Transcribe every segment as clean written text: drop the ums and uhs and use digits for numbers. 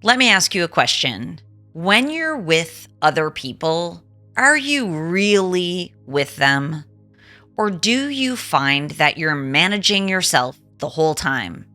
Let me ask you a question. When you're with other people, are you really with them? Or do you find that you're managing yourself the whole time?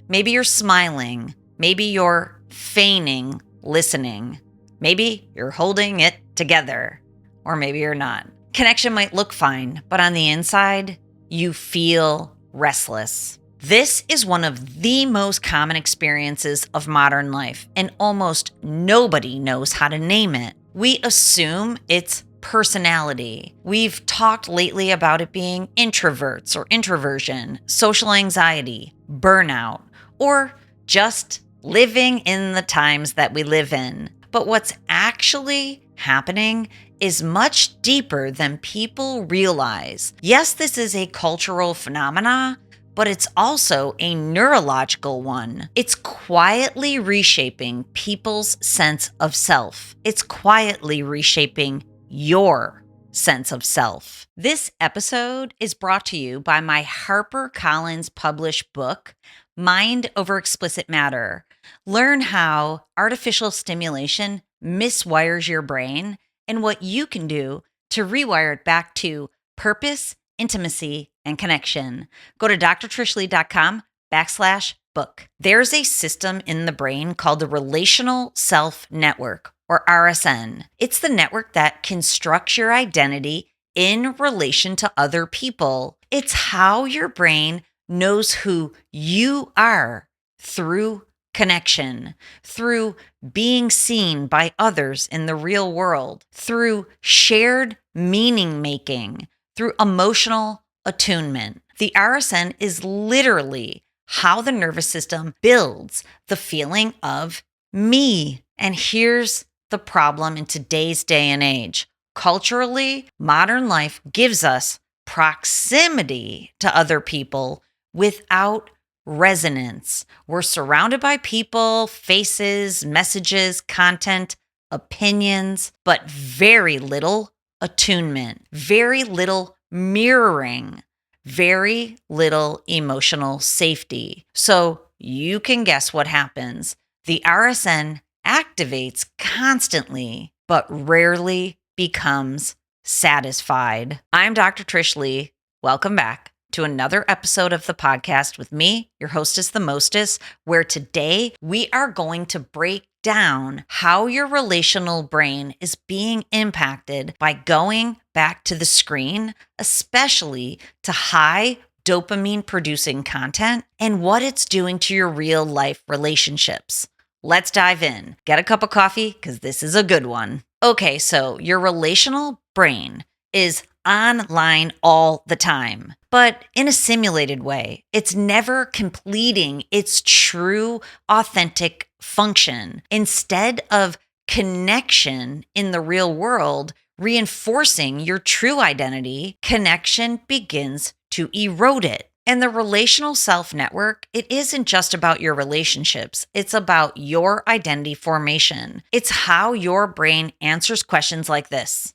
Maybe you're smiling. Maybe you're feigning listening. Maybe you're holding it together. Or maybe you're not. Connection might look fine, but on the inside, you feel restless. This is one of the most common experiences of modern life, and almost nobody knows how to name it. We assume it's personality. We've talked lately about it being introverts or introversion, social anxiety, burnout, or just living in the times that we live in. But what's actually happening is much deeper than people realize. Yes, this is a cultural phenomena, but it's also a neurological one. It's quietly reshaping people's sense of self. It's quietly reshaping your sense of self. This episode is brought to you by my HarperCollins published book, Mind Over Explicit Matter. Learn how artificial stimulation miswires your brain and what you can do to rewire it back to purpose, intimacy, and connection. Go to drtrishleigh.com/book. There's a system in the brain called the Relational Self Network, or RSN. It's the network that constructs your identity in relation to other people. It's how your brain knows who you are through connection, through being seen by others in the real world, through shared meaning making, through emotional attunement. The RSN is literally how the nervous system builds the feeling of me. And here's the problem in today's day and age. Culturally, modern life gives us proximity to other people without resonance. We're surrounded by people, faces, messages, content, opinions, but very little attunement, very little mirroring, very little emotional safety. So you can guess what happens. The RSN activates constantly, but rarely becomes satisfied. I'm Dr. Trish Leigh. Welcome back to another episode of the podcast with me, your hostess, the mostess, where today we are going to break down how your relational brain is being impacted by going back to the screen, especially to high dopamine producing content, and what it's doing to your real life relationships. Let's dive in. Get a cup of coffee because this is a good one. Okay, so your relational brain is online all the time, but in a simulated way. It's never completing its true, authentic function. Instead of connection in the real world, reinforcing your true identity, connection begins to erode it. And the Relational Self Network, it isn't just about your relationships. It's about your identity formation. It's how your brain answers questions like this.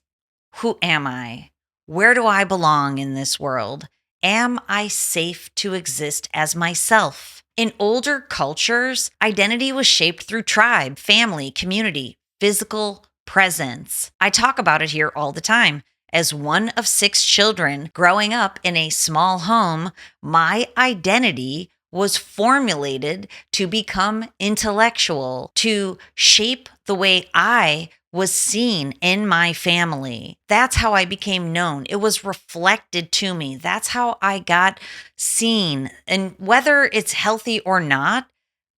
Who am I? Where do I belong in this world? Am I safe to exist as myself? In older cultures, identity was shaped through tribe, family, community, physical presence. I talk about it here all the time. As one of 6 children growing up in a small home, my identity was formulated to become intellectual, to shape the way I was seen in my family. That's how I became known. It was reflected to me. That's how I got seen. And whether it's healthy or not,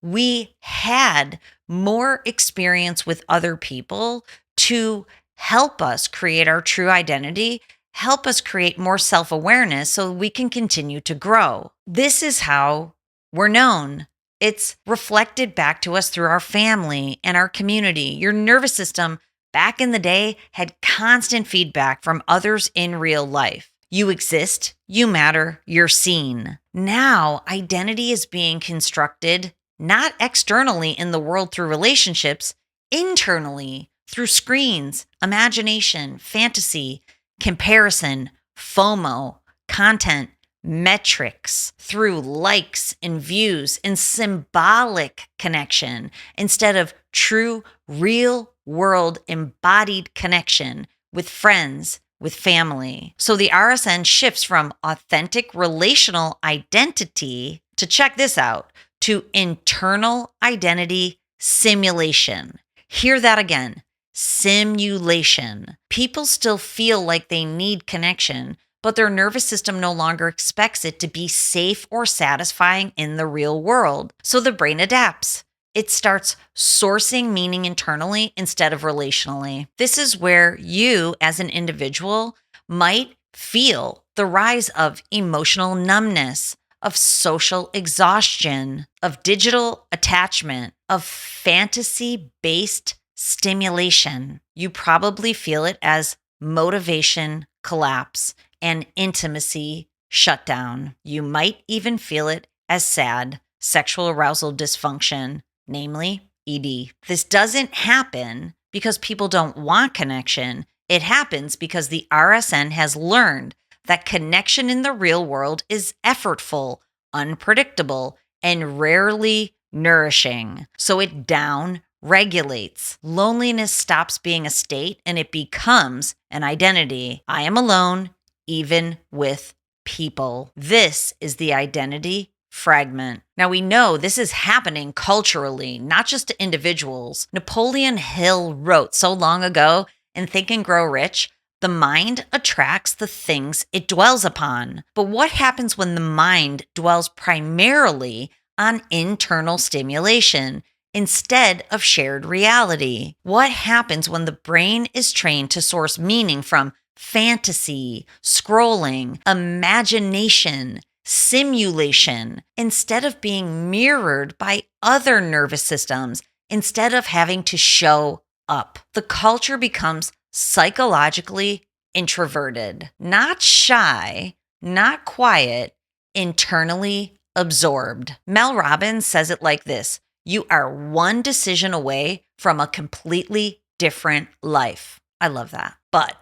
we had more experience with other people to help us create our true identity, help us create more self-awareness so we can continue to grow. This is how we're known. It's reflected back to us through our family and our community. Your nervous system back in the day had constant feedback from others in real life. You exist, you matter, you're seen. Now, identity is being constructed not externally in the world through relationships, internally through screens, imagination, fantasy, comparison, FOMO, content, metrics, through likes and views and symbolic connection instead of true, real world embodied connection with friends, with family. So the RSN shifts from authentic relational identity to, check this out, to internal identity simulation. Hear that again. Simulation. People still feel like they need connection, but their nervous system no longer expects it to be safe or satisfying in the real world. So the brain adapts. It starts sourcing meaning internally instead of relationally. This is where you, as an individual, might feel the rise of emotional numbness, of social exhaustion, of digital attachment, of fantasy-based stimulation. You probably feel it as motivation collapse and intimacy shutdown. You might even feel it as SAD, sexual arousal dysfunction, namely ED. This doesn't happen because people don't want connection. It happens because the RSN has learned that connection in the real world is effortful, unpredictable, and rarely nourishing. So it down regulates. Loneliness stops being a state and it becomes an identity. I am alone, even with people. This is the identity fragment. Now we know this is happening culturally, not just to individuals. Napoleon Hill wrote so long ago in Think and Grow Rich, the mind attracts the things it dwells upon. But what happens when the mind dwells primarily on internal stimulation instead of shared reality? What happens when the brain is trained to source meaning from fantasy, scrolling, imagination, simulation, instead of being mirrored by other nervous systems, instead of having to show up? The culture becomes psychologically introverted, not shy, not quiet, internally absorbed. Mel Robbins says it like this: you are one decision away from a completely different life. I love that. But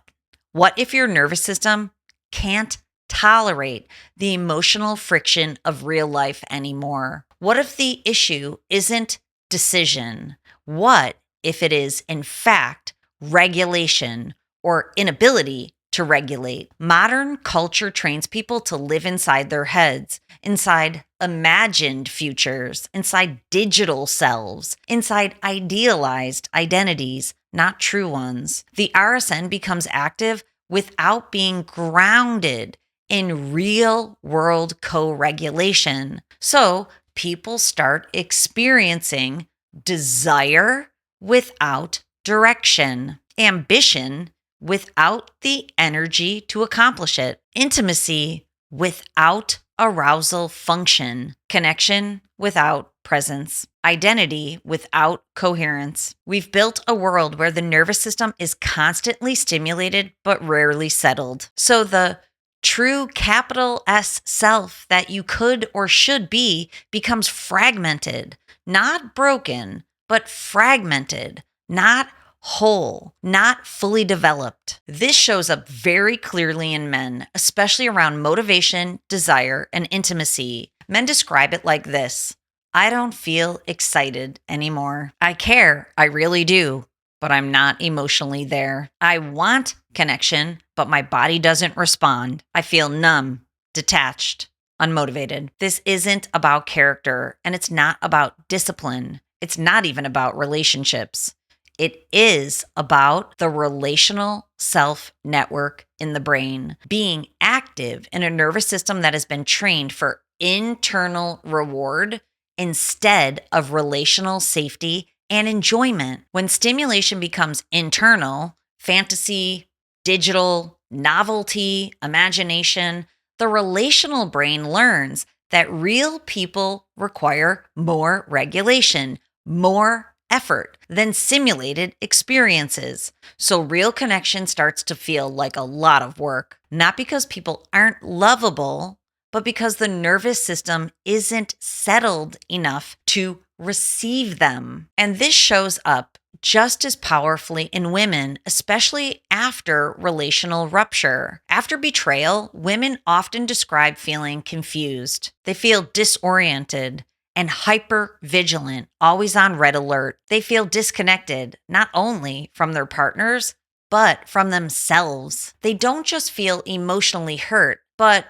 what if your nervous system can't tolerate the emotional friction of real life anymore? What if the issue isn't decision? What if it is, in fact, regulation or inability to regulate? Modern culture trains people to live inside their heads, inside imagined futures, inside digital selves, inside idealized identities, not true ones. The RSN becomes active without being grounded in real world co-regulation. So people start experiencing desire without direction, ambition without the energy to accomplish it, intimacy without arousal function, connection without presence, identity without coherence. We've built a world where the nervous system is constantly stimulated but rarely settled. So the true capital S self that you could or should be becomes fragmented, not broken, but fragmented, not whole, not fully developed. This shows up very clearly in men, especially around motivation, desire, and intimacy. Men describe it like this: I don't feel excited anymore. I care, I really do, but I'm not emotionally there. I want connection, but my body doesn't respond. I feel numb, detached, unmotivated. This isn't about character, and it's not about discipline. It's not even about relationships. It is about the relational self network in the brain being active in a nervous system that has been trained for internal reward instead of relational safety and enjoyment. When stimulation becomes internal, fantasy, digital, novelty, imagination, the relational brain learns that real people require more regulation, more effort than simulated experiences. So real connection starts to feel like a lot of work, not because people aren't lovable, but because the nervous system isn't settled enough to receive them. And this shows up just as powerfully in women, especially after relational rupture. After betrayal, women often describe feeling confused. They feel disoriented and hyper vigilant, always on red alert. They feel disconnected, not only from their partners, but from themselves. They don't just feel emotionally hurt, but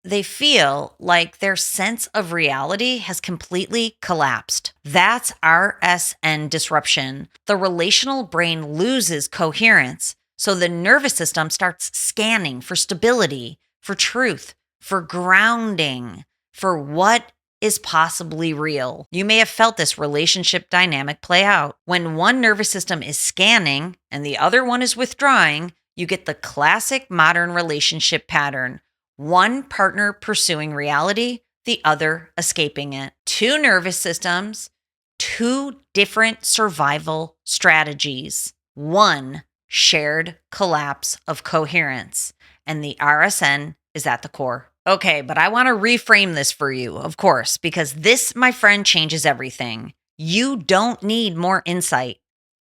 they feel like their sense of reality has completely collapsed. That's RSN disruption. The relational brain loses coherence. So the nervous system starts scanning for stability, for truth, for grounding, for what is possibly real. You may have felt this relationship dynamic play out. When one nervous system is scanning and the other one is withdrawing, you get the classic modern relationship pattern. One partner pursuing reality, the other escaping it. Two nervous systems, two different survival strategies. One shared collapse of coherence, and the RSN is at the core. Okay, but I want to reframe this for you, of course, because this, my friend, changes everything. You don't need more insight.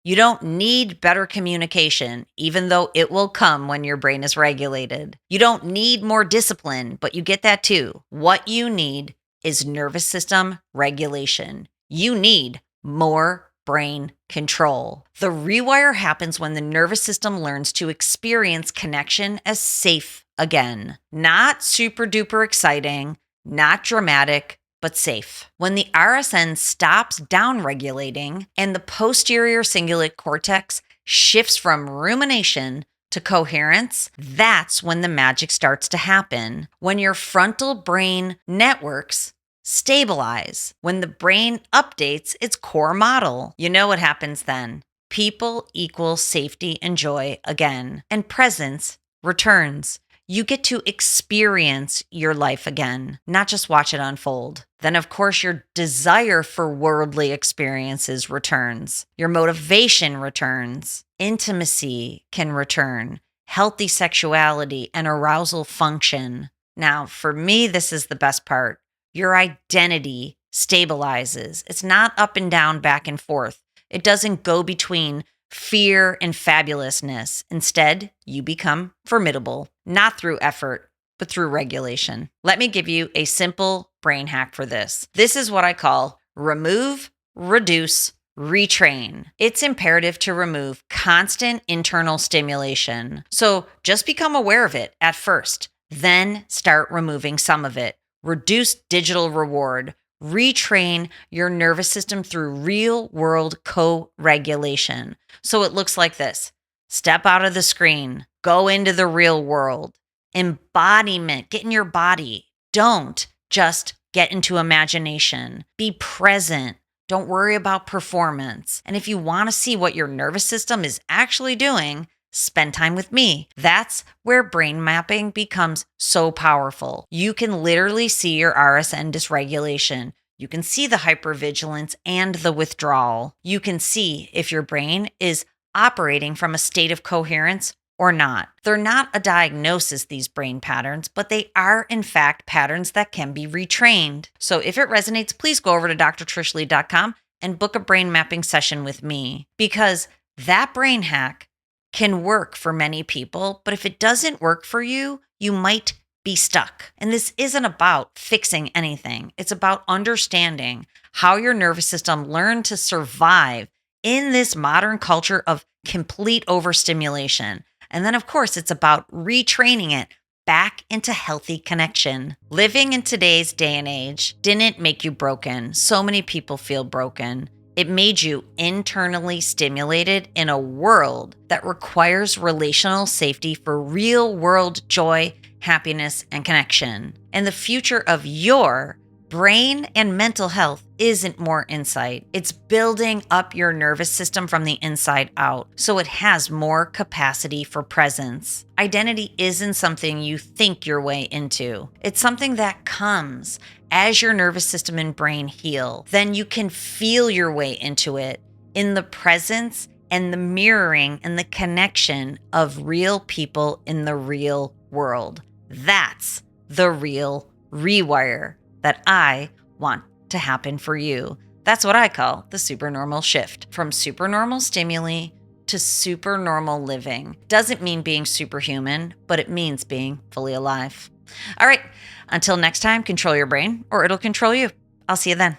You don't need better communication, even though it will come when your brain is regulated. You don't need more discipline, but you get that too. What you need is nervous system regulation. You need more brain control. The rewire happens when the nervous system learns to experience connection as safe again. Not super duper exciting, not dramatic, but safe. When the RSN stops downregulating and the posterior cingulate cortex shifts from rumination to coherence, that's when the magic starts to happen. When your frontal brain networks stabilize, when the brain updates its core model, you know what happens then. People equal safety and joy again, and presence returns. You get to experience your life again, not just watch it unfold. Then, of course, your desire for worldly experiences returns. Your motivation returns. Intimacy can return. Healthy sexuality and arousal function. Now, for me, this is the best part. Your identity stabilizes. It's not up and down, back and forth. It doesn't go between fear and fabulousness. Instead, you become formidable, not through effort, but through regulation. Let me give you a simple brain hack for this. This is what I call remove, reduce, retrain. It's imperative to remove constant internal stimulation. So just become aware of it at first, then start removing some of it. Reduce digital reward. Retrain your nervous system through real world co-regulation. So it looks like this. Step out of the screen, go into the real world. Embodiment, get in your body. Don't just get into imagination. Be present. Don't worry about performance. And if you want to see what your nervous system is actually doing, spend time with me. That's where brain mapping becomes so powerful. You can literally see your RSN dysregulation. You can see the hypervigilance and the withdrawal. You can see if your brain is operating from a state of coherence or not. They're not a diagnosis, these brain patterns, but they are in fact patterns that can be retrained. So if it resonates, please go over to drtrishleigh.com and book a brain mapping session with me, because that brain hack can work for many people, but if it doesn't work for you, you might be stuck. And this isn't about fixing anything. It's about understanding how your nervous system learned to survive in this modern culture of complete overstimulation. And then, of course, it's about retraining it back into healthy connection. Living in today's day and age didn't make you broken. So many people feel broken. It made you internally stimulated in a world that requires relational safety for real world joy, happiness, and connection. And the future of your brain and mental health isn't more insight. It's building up your nervous system from the inside out so it has more capacity for presence. Identity isn't something you think your way into. It's something that comes as your nervous system and brain heal. Then you can feel your way into it in the presence and the mirroring and the connection of real people in the real world. That's the real rewire that I want to happen for you. That's what I call the supernormal shift from supernormal stimuli to supernormal living. Doesn't mean being superhuman, but it means being fully alive. All right, until next time, control your brain or it'll control you. I'll see you then.